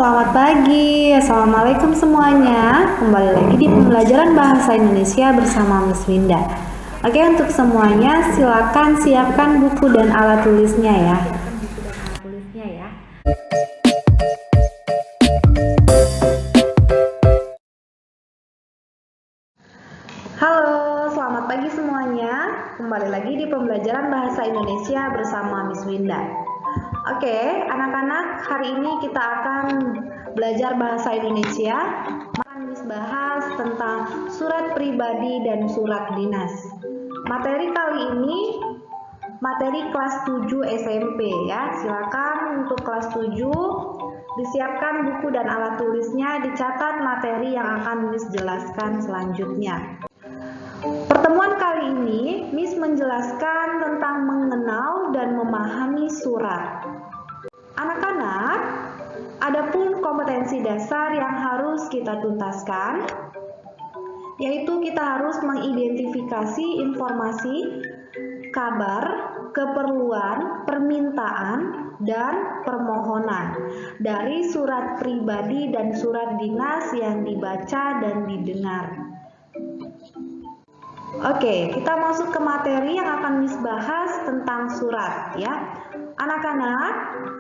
selamat pagi. Assalamualaikum semuanya. Kembali lagi di pembelajaran bahasa Indonesia bersama Miss Winda. Oke, untuk semuanya silakan siapkan buku dan alat tulisnya ya. Halo, selamat pagi semuanya. Kembali lagi di pembelajaran bahasa Indonesia bersama Miss Winda. Oke, anak-anak, hari ini kita akan belajar bahasa Indonesia. Akan bahas tentang surat pribadi dan surat dinas. Materi kali ini materi kelas 7 SMP ya. Silakan untuk kelas 7 disiapkan buku dan alat tulisnya, dicatat materi yang akan Miss jelaskan selanjutnya. Pertemuan kali ini Miss menjelaskan tentang mengenal dan memahami surat. Anak-anak, adapun kompetensi dasar yang harus kita tuntaskan, yaitu kita harus mengidentifikasi informasi, kabar, keperluan, permintaan, dan permohonan dari surat pribadi dan surat dinas yang dibaca dan didengar. Oke, kita masuk ke materi yang akan Miss bahas tentang surat ya. Anak-anak,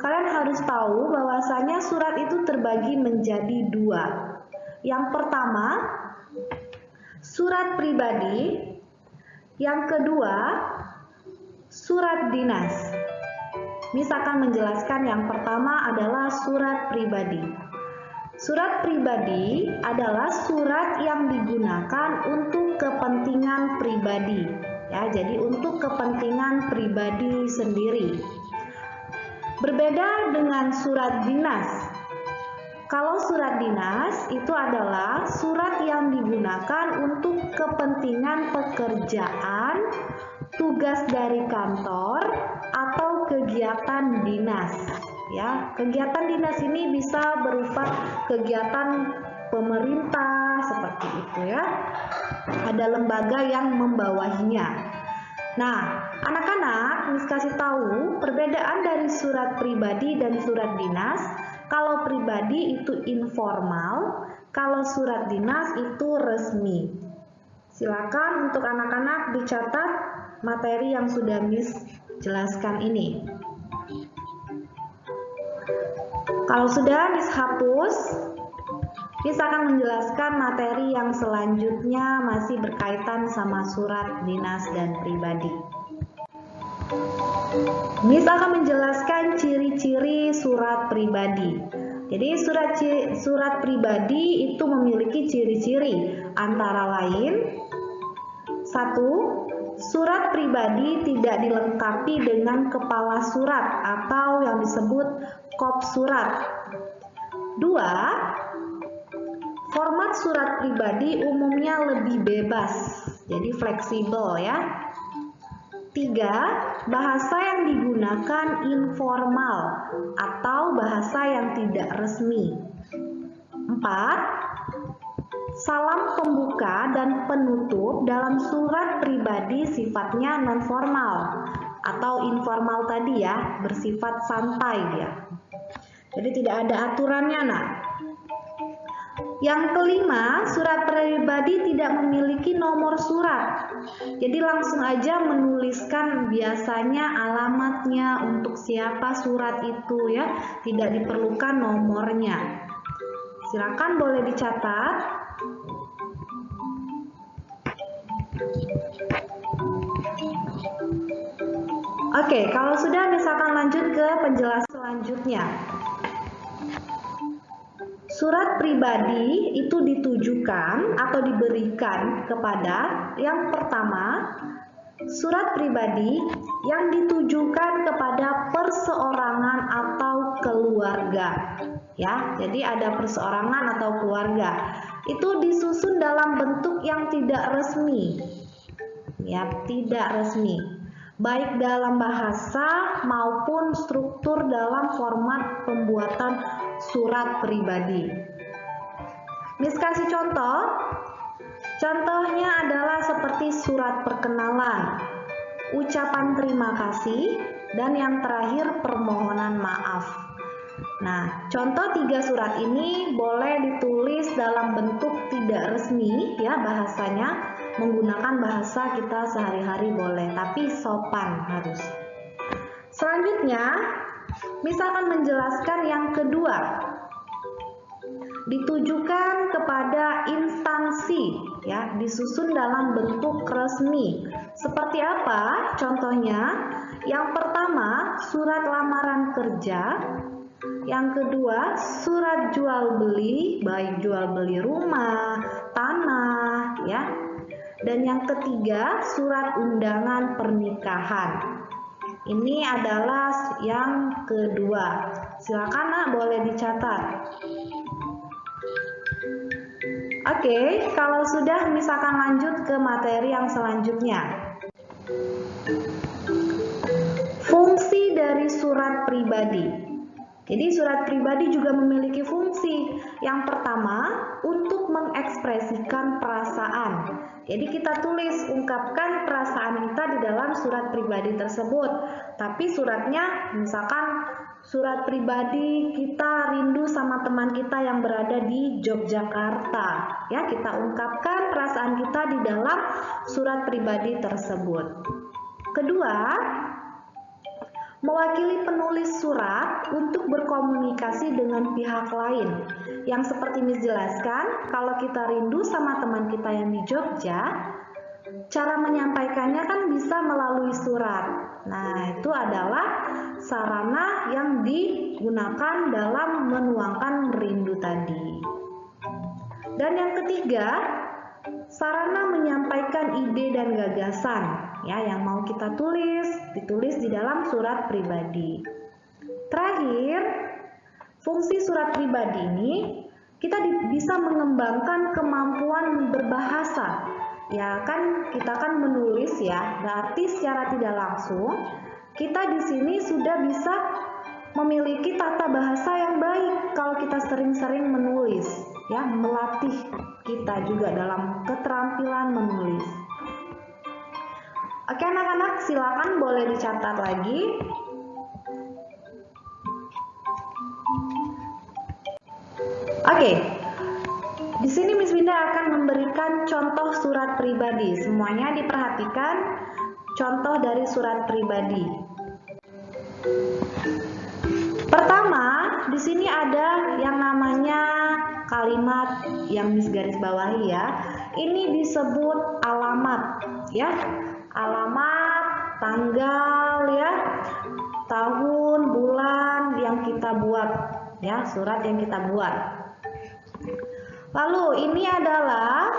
kalian harus tahu bahwasanya surat itu terbagi menjadi dua. Yang pertama, surat pribadi. Yang kedua, surat dinas. Miss akan menjelaskan yang pertama adalah surat pribadi. Surat pribadi adalah surat yang digunakan untuk kepentingan pribadi. Ya, jadi untuk kepentingan pribadi sendiri. Berbeda dengan surat dinas. Kalau surat dinas itu adalah surat yang digunakan untuk kepentingan pekerjaan, tugas dari kantor, atau kegiatan dinas. Ya, kegiatan dinas ini bisa berupa kegiatan pemerintah seperti itu ya. Ada lembaga yang membawahinya. Nah, anak-anak, Miss kasih tahu perbedaan dari surat pribadi dan surat dinas. Kalau pribadi itu informal, kalau surat dinas itu resmi. Silakan untuk anak-anak dicatat materi yang sudah Miss jelaskan ini. Kalau sudah Miss hapus, Miss akan menjelaskan materi yang selanjutnya masih berkaitan sama surat dinas dan pribadi. Miss akan menjelaskan ciri-ciri surat pribadi. Jadi surat pribadi itu memiliki ciri-ciri antara lain: 1. Surat pribadi tidak dilengkapi dengan kepala surat atau yang disebut kop surat. 2. Format surat pribadi umumnya lebih bebas, jadi fleksibel ya. 3. Bahasa yang digunakan informal atau bahasa yang tidak resmi. 4. Salam pembuka dan penutup dalam surat pribadi sifatnya non-formal atau informal tadi ya, bersifat santai dia. Jadi tidak ada aturannya nak. Yang kelima, surat pribadi tidak memiliki nomor surat. Jadi langsung aja menuliskan biasanya alamatnya untuk siapa surat itu ya, tidak diperlukan nomornya. Silakan boleh dicatat. Oke, kalau sudah misalkan lanjut ke penjelasan selanjutnya. Surat pribadi itu ditujukan atau diberikan kepada yang pertama, surat pribadi yang ditujukan kepada perseorangan atau keluarga. Ya, jadi ada perseorangan atau keluarga. Itu disusun dalam bentuk yang tidak resmi. Ya, tidak resmi. Baik dalam bahasa maupun struktur dalam format pembuatan surat pribadi. Miss kasih contoh. Contohnya adalah seperti surat perkenalan, ucapan terima kasih, dan yang terakhir permohonan maaf. Nah, contoh 3 surat ini boleh ditulis dalam bentuk tidak resmi ya bahasanya, menggunakan bahasa kita sehari-hari boleh, tapi sopan harus. Selanjutnya, misalkan menjelaskan yang kedua, ditujukan kepada instansi ya, disusun dalam bentuk resmi. Seperti apa? Contohnya, yang pertama surat lamaran kerja, yang kedua surat jual beli, baik jual beli rumah, tanah ya. Dan yang ketiga surat undangan pernikahan. Ini adalah yang kedua. Silakan Nak, boleh dicatat. Oke, kalau sudah misalkan lanjut ke materi yang selanjutnya. Fungsi dari surat pribadi. Jadi surat pribadi juga memiliki fungsi. Yang pertama, untuk mengekspresikan perasaan. Jadi kita tulis, ungkapkan perasaan kita di dalam surat pribadi tersebut. Tapi suratnya, misalkan surat pribadi kita rindu sama teman kita yang berada di Yogyakarta. Ya, kita ungkapkan perasaan kita di dalam surat pribadi tersebut. Kedua, mewakili penulis surat untuk berkomunikasi dengan pihak lain. Yang seperti Miss jelaskan, kalau kita rindu sama teman kita yang di Jogja, cara menyampaikannya kan bisa melalui surat. Nah, itu adalah sarana yang digunakan dalam menuangkan rindu tadi. Dan yang ketiga, sarana menyampaikan ide dan gagasan ya yang mau kita ditulis di dalam surat pribadi. Terakhir, fungsi surat pribadi ini kita bisa mengembangkan kemampuan berbahasa. Ya kan kita kan menulis ya, berarti secara tidak langsung kita di sini sudah bisa memiliki tata bahasa yang baik kalau kita sering-sering menulis ya, melatih kita juga dalam keterampilan menulis. Oke anak-anak, silakan boleh dicatat lagi. Oke, di sini Miss Winda akan memberikan contoh surat pribadi. Semuanya diperhatikan contoh dari surat pribadi. Pertama, di sini ada yang namanya kalimat yang Miss garis bawahi ya. Ini disebut alamat ya. Alamat, tanggal ya, tahun, bulan yang kita buat ya, surat yang kita buat. Lalu ini adalah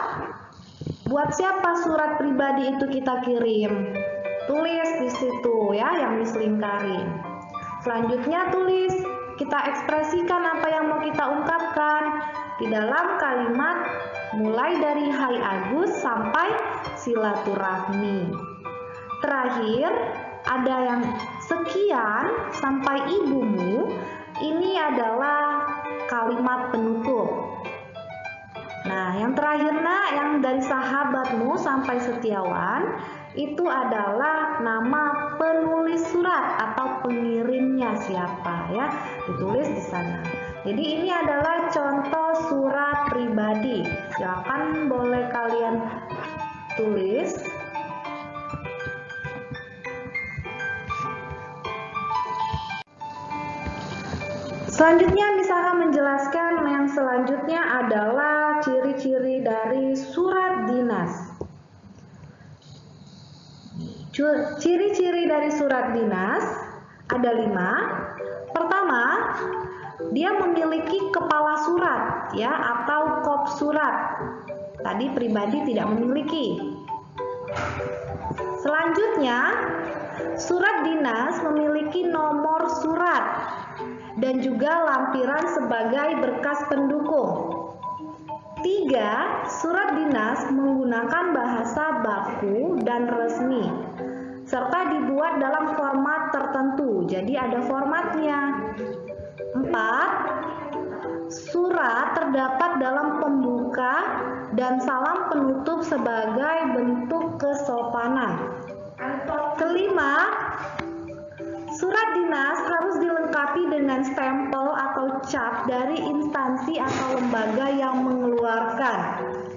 buat siapa surat pribadi itu kita kirim. Tulis di situ ya yang diselingkarin. Selanjutnya tulis, kita ekspresikan apa yang mau kita ungkapkan di dalam kalimat mulai dari Hai Agus sampai silaturahmi. Terakhir ada yang sekian sampai ibumu. Ini adalah kalimat penutup. Nah, yang terakhir Nak, yang dari sahabatmu sampai setiawan, itu adalah nama penulis surat atau pengirimnya siapa ya, ditulis di sana. Jadi ini adalah contoh surat pribadi. Silakan boleh kalian tulis. Selanjutnya misalkan menjelaskan yang selanjutnya adalah ciri-ciri dari surat dinas. Ciri-ciri dari surat dinas ada 5. Pertama, dia memiliki kepala surat ya atau kop surat. Tadi pribadi tidak memiliki. Selanjutnya, surat dinas memiliki nomor surat dan juga lampiran sebagai berkas pendukung. 3. Surat dinas menggunakan bahasa baku dan resmi, serta dibuat dalam format tertentu, jadi ada formatnya. 4. Surat terdapat dalam pembuka dan salam penutup sebagai bentuk kesopanan. Kelima, surat dinas harus dilengkapi dengan stempel cap dari instansi atau lembaga yang mengeluarkan.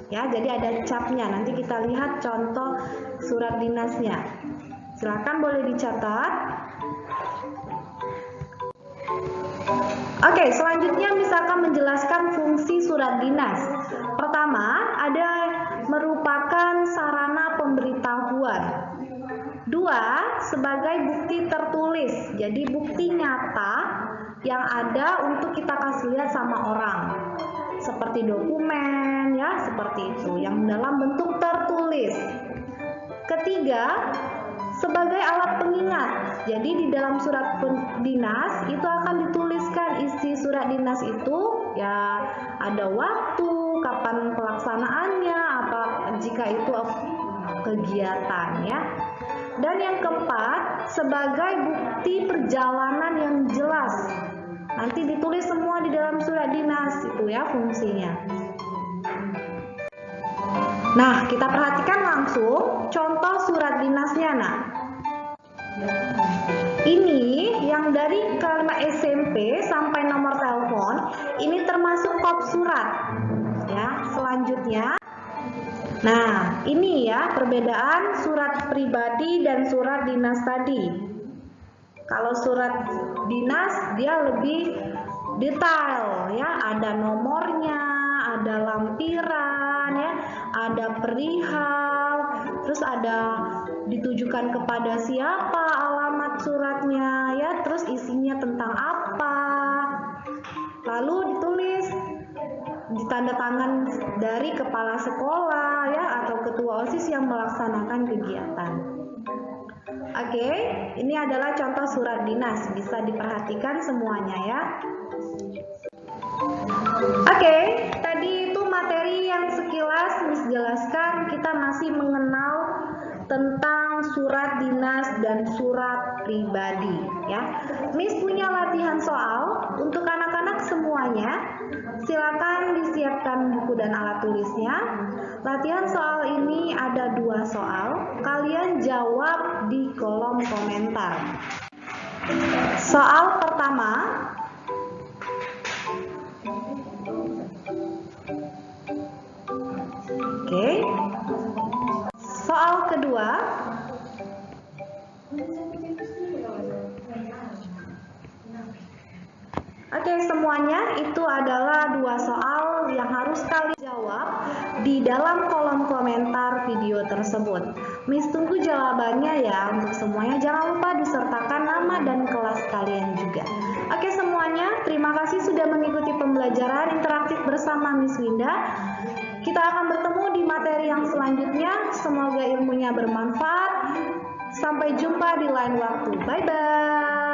Ya, jadi ada capnya. Nanti kita lihat contoh surat dinasnya. Silakan boleh dicatat. Oke, selanjutnya misalkan menjelaskan fungsi surat dinas. Pertama, ada merupakan sarana pemberitahuan. Dua, sebagai bukti tertulis. Jadi bukti nyata yang ada untuk kita kasih lihat sama orang. Seperti dokumen ya, seperti itu yang dalam bentuk tertulis. Ketiga, sebagai alat pengingat. Jadi di dalam surat dinas itu akan dituliskan isi surat dinas itu ya, ada waktu, kapan pelaksanaannya, apa jika itu kegiatan ya. Dan yang keempat, sebagai bukti perjalanan yang jelas. Nanti ditulis semua di dalam surat dinas itu ya fungsinya. Nah, kita perhatikan langsung contoh surat dinasnya. Nah, ini yang dari kalimat SMP sampai nomor telepon, ini termasuk kop surat. Ya, selanjutnya. Nah, ini ya perbedaan surat pribadi dan surat dinas tadi. Kalau surat dinas dia lebih detail ya, ada nomornya, ada lampiran ya, ada perihal, terus ada ditujukan kepada siapa alamat suratnya ya, terus isinya tentang apa. Lalu ditulis ditanda tangan dari kepala sekolah ya atau ketua OSIS yang melaksanakan kegiatan. Oke, ini adalah contoh surat dinas, bisa diperhatikan semuanya ya. Oke, tadi itu materi yang sekilas Miss jelaskan, kita masih mengenal tentang surat dinas dan surat pribadi ya. Miss punya latihan soal untuk anak-anak semuanya. Silakan disiapkan buku dan alat tulisnya. Latihan soal ini ada 2 soal. Kalian jawab di kolom komentar. Soal pertama. Oke. Soal kedua. Oke, semuanya itu adalah 2 soal yang harus kalian jawab di dalam kolom komentar video tersebut. Miss tunggu jawabannya ya untuk semuanya. Jangan lupa disertakan nama dan kelas kalian juga. Oke semuanya, terima kasih sudah mengikuti pembelajaran interaktif bersama Miss Winda. Kita akan bertemu di materi yang selanjutnya. Semoga ilmunya bermanfaat. Sampai jumpa di lain waktu. Bye-bye.